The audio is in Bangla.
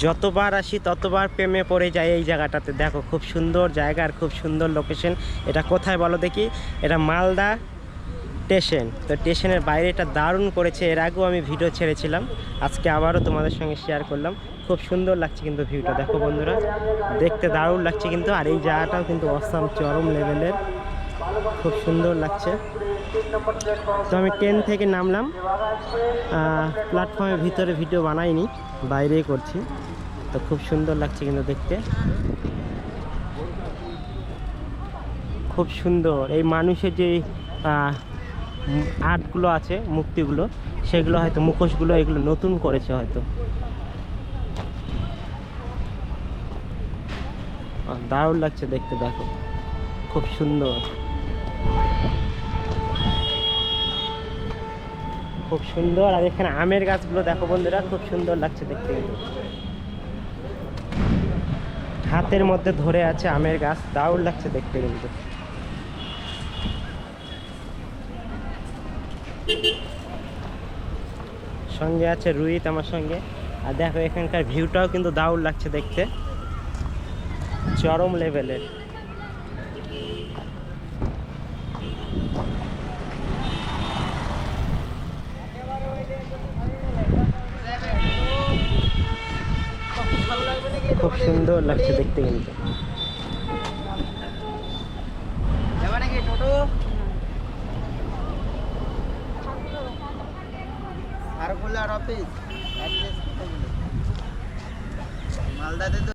যতবার আসি ততবার প্রেমে পড়ে যায় এই জায়গাটাতে। দেখো খুব সুন্দর জায়গা আর খুব সুন্দর লোকেশন। এটা কোথায় বলো দেখি? এটা মালদা স্টেশন। তো স্টেশনের বাইরে এটা দারুণ করেছে, এর আগেও আমি ভিডিও ছেড়েছিলাম, আজকে আবারও তোমাদের সঙ্গে শেয়ার করলাম। খুব সুন্দর লাগছে কিন্তু ভিউটা, দেখো বন্ধুরা, দেখতে দারুণ লাগছে কিন্তু। আর এই জায়গাটাও কিন্তু অসাম চরম লেভেলের, খুব সুন্দর লাগছে। তো আমি ট্রেন থেকে নামলাম, প্ল্যাটফর্মের ভিতরে ভিডিও বানাইনি, বাইরেই করছি। তো খুব সুন্দর লাগছে কিন্তু দেখতে, খুব সুন্দর। এই মানুষের যে আর্টগুলো আছে, মূর্তিগুলো, সেগুলো হয়তো, মুখোশগুলো, এগুলো নতুন করেছে হয়তো। দারুণ লাগছে দেখতে, দেখো খুব সুন্দর, খুব সুন্দর। আর এখানে আমের গাছগুলো দেখো বন্ধুরা, খুব সুন্দর লাগছে দেখতে কিন্তু। হাতের মধ্যে ধরে আছে আমের গাছ, দারুণ লাগছে দেখতে কিন্তু। সঙ্গে আছে রুহিত আমার সঙ্গে। আর দেখো এখানকার ভিউটাও কিন্তু দারুণ লাগছে দেখতে, চরম লেভেলের। খুব সুন্দর লাগছে দেখতে কিন্তু। আর বললে আর অফিস মালদাতে তো